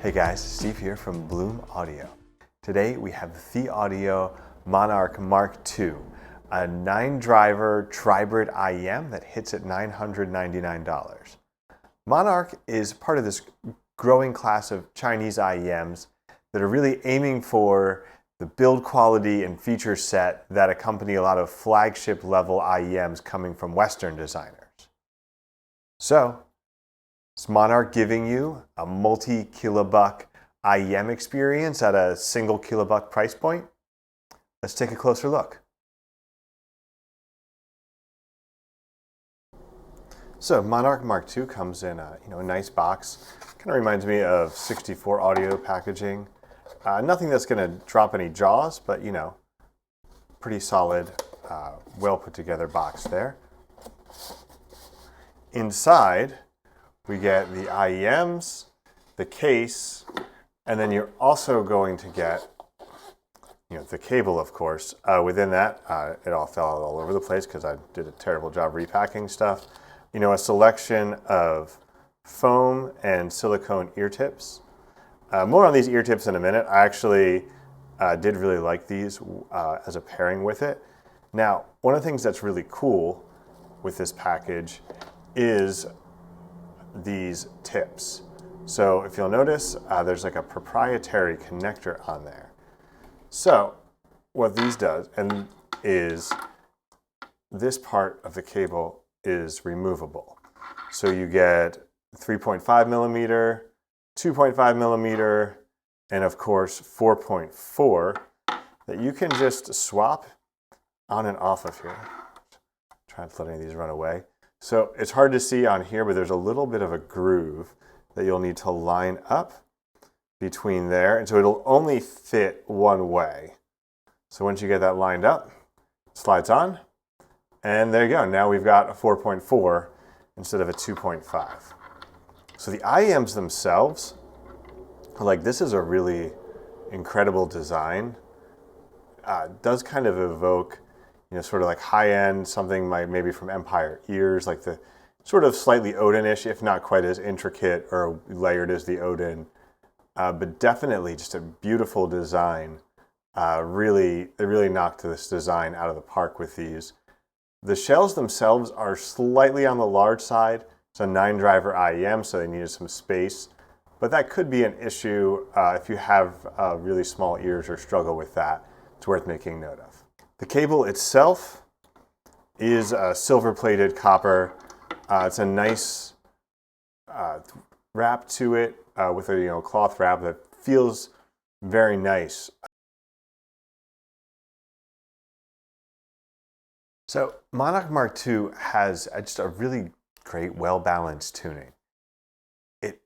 Hey guys, Steve here from Bloom Audio. Today we have the Thieaudio Monarch Mk2, a 9-driver Tribrid IEM that hits at $999. Monarch is part of this growing class of Chinese IEMs that are really aiming for the build quality and feature set that accompany a lot of flagship level IEMs coming from Western designers. So, is Monarch giving you a multi-kilobuck IEM experience at a single kilobuck price point? Let's take a closer look. So Monarch Mk2 comes in a nice box. Kind of reminds me of 64 audio packaging. Nothing that's going to drop any jaws, but pretty solid, well put together box there. Inside, we get the IEMs, the case, and then you're also going to get the cable, of course. Within that, it all fell out all over the place because I did a terrible job repacking stuff. A selection of foam and silicone ear tips. More on these ear tips in a minute. I actually did really like these as a pairing with it. Now, one of the things that's really cool with this package is these tips. So if you'll notice, there's like a proprietary connector on there. So what these does is this part of the cable is removable. So you get 3.5 millimeter, 2.5 millimeter, and of course 4.4 that you can just swap on and off of here. Try not to let any of these run away. So it's hard to see on here, but there's a little bit of a groove that you'll need to line up between there. And so it'll only fit one way. So once you get that lined up, it slides on. And there you go. Now we've got a 4.4 instead of a 2.5. So the IEMs themselves, this is a really incredible design. Does kind of evoke sort of like high-end, something maybe from Empire ears, like the sort of slightly Odin-ish, if not quite as intricate or layered as the Odin, but definitely just a beautiful design. They really knocked this design out of the park with these. The shells themselves are slightly on the large side. It's a 9-driver IEM, so they needed some space, but that could be an issue if you have really small ears or struggle with that. It's worth making note of. The cable itself is silver-plated copper. It's a nice wrap to it with a cloth wrap that feels very nice. So Monarch Mk2 has just a really great, well-balanced tuning. It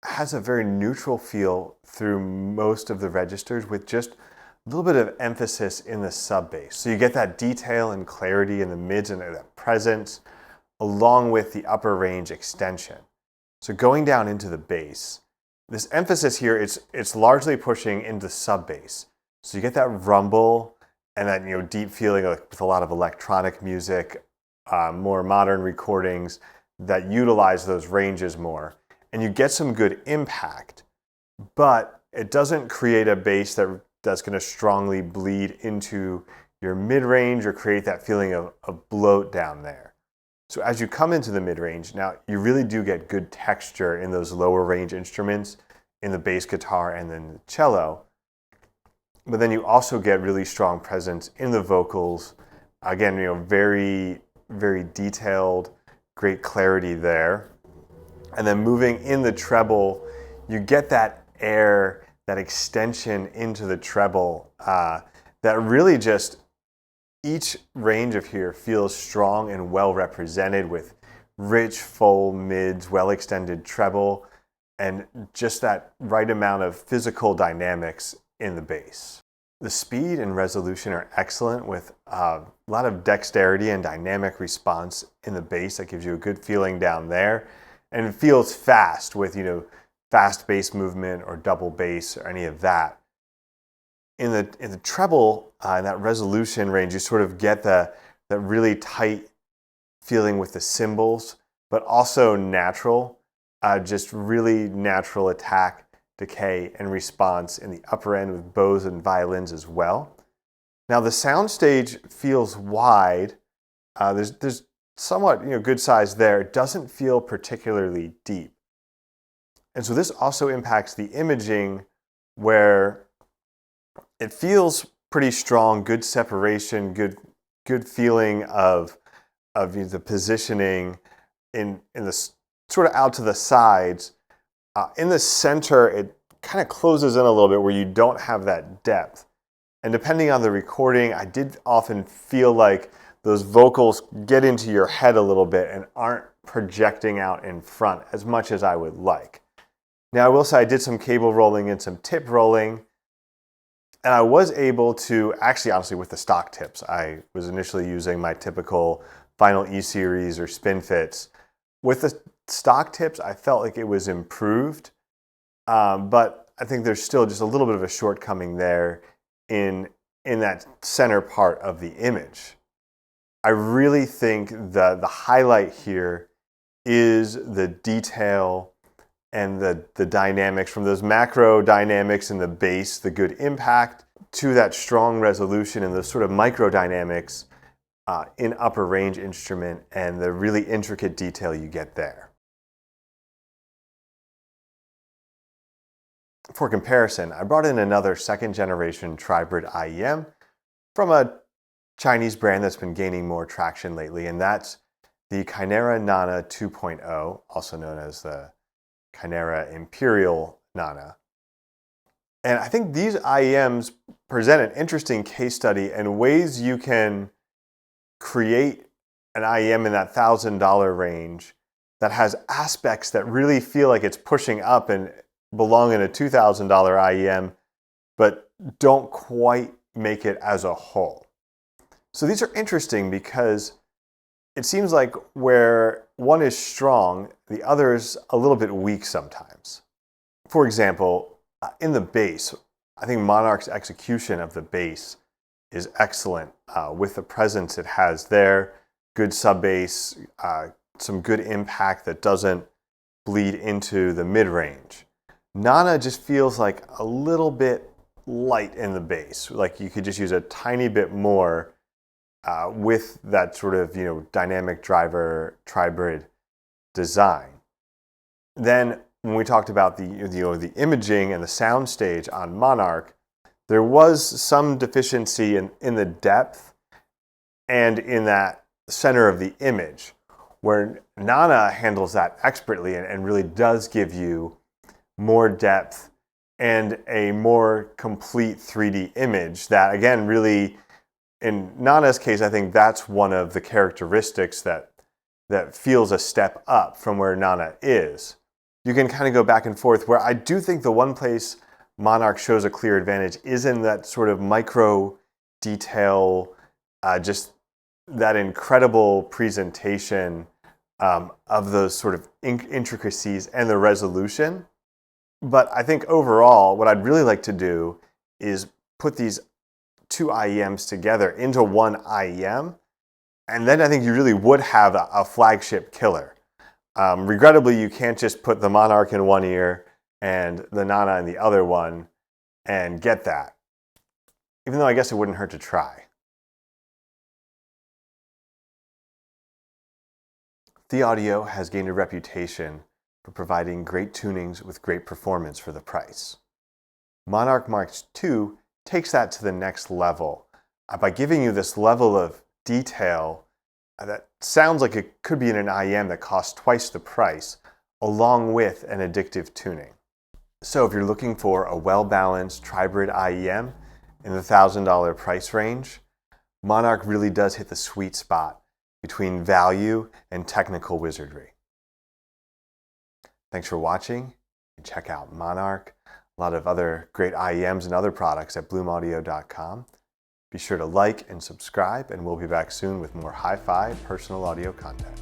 has a very neutral feel through most of the registers with just a little bit of emphasis in the sub bass. So you get that detail and clarity in the mids and that presence, along with the upper range extension. So going down into the bass, this emphasis here, it's largely pushing into sub bass. So you get that rumble and that deep feeling with a lot of electronic music, more modern recordings that utilize those ranges more. And you get some good impact, but it doesn't create a bass that's going to strongly bleed into your mid-range or create that feeling of bloat down there. So as you come into the mid-range, now you really do get good texture in those lower range instruments, in the bass guitar and then the cello. But then you also get really strong presence in the vocals. Again, very, very detailed, great clarity there. And then moving in the treble, you get that air, that extension into the treble that really just, each range of here feels strong and well represented with rich, full mids, well extended treble, and just that right amount of physical dynamics in the bass. The speed and resolution are excellent with a lot of dexterity and dynamic response in the bass that gives you a good feeling down there. And it feels fast with, fast bass movement or double bass or any of that. In the treble, in that resolution range, you sort of get that really tight feeling with the cymbals, but also natural, just really natural attack decay, and response in the upper end with bows and violins as well. Now the soundstage feels wide. There's somewhat good size there. It doesn't feel particularly deep. And so this also impacts the imaging, where it feels pretty strong, good separation, good feeling of the positioning in the sort of out to the sides. In the center, it kind of closes in a little bit where you don't have that depth. And depending on the recording, I did often feel like those vocals get into your head a little bit and aren't projecting out in front as much as I would like. Now I will say I did some cable rolling and some tip rolling, and I was able to, actually honestly with the stock tips, I was initially using my typical Final E series or spin fits. With the stock tips, I felt like it was improved, but I think there's still just a little bit of a shortcoming there in that center part of the image. I really think the highlight here is the detail and the dynamics, from those macro dynamics in the bass, the good impact, to that strong resolution and those sort of micro dynamics in upper range instrument and the really intricate detail you get there. For comparison, I brought in another second generation Tribrid IEM from a Chinese brand that's been gaining more traction lately, and that's the Kinera Nanna 2.0, also known as the Kinera Imperial Nanna. And I think these IEMs present an interesting case study and ways you can create an IEM in that $1,000 range that has aspects that really feel like it's pushing up and belong in a $2,000 IEM, but don't quite make it as a whole. So these are interesting because it seems like where one is strong, the other is a little bit weak sometimes. For example, in the bass, I think Monarch's execution of the bass is excellent with the presence it has there. Good sub bass, some good impact that doesn't bleed into the mid-range. Nanna just feels like a little bit light in the bass, like you could just use a tiny bit more with that sort of dynamic driver Tribrid design. Then when we talked about the imaging and the sound stage on Monarch, there was some deficiency in the depth and in that center of the image, where Nanna handles that expertly and really does give you more depth and a more complete 3D image that, again, really, in Nanna's case, I think that's one of the characteristics that feels a step up from where Nanna is. You can kind of go back and forth, where I do think the one place Monarch shows a clear advantage is in that sort of micro detail, just that incredible presentation of those sort of intricacies and the resolution. But I think overall, what I'd really like to do is put these two IEMs together into one IEM, and then I think you really would have a flagship killer. Regrettably, you can't just put the Monarch in one ear and the Nanna in the other one and get that, even though I guess it wouldn't hurt to try. Thieaudio has gained a reputation for providing great tunings with great performance for the price. Monarch Mk2 takes that to the next level by giving you this level of detail that sounds like it could be in an IEM that costs twice the price, along with an addictive tuning. So if you're looking for a well-balanced Tribrid IEM in the $1,000 price range, Monarch really does hit the sweet spot between value and technical wizardry. Thanks for watching, and check out Monarch, a lot of other great IEMs and other products at bloomaudio.com. Be sure to like and subscribe, and we'll be back soon with more hi-fi personal audio content.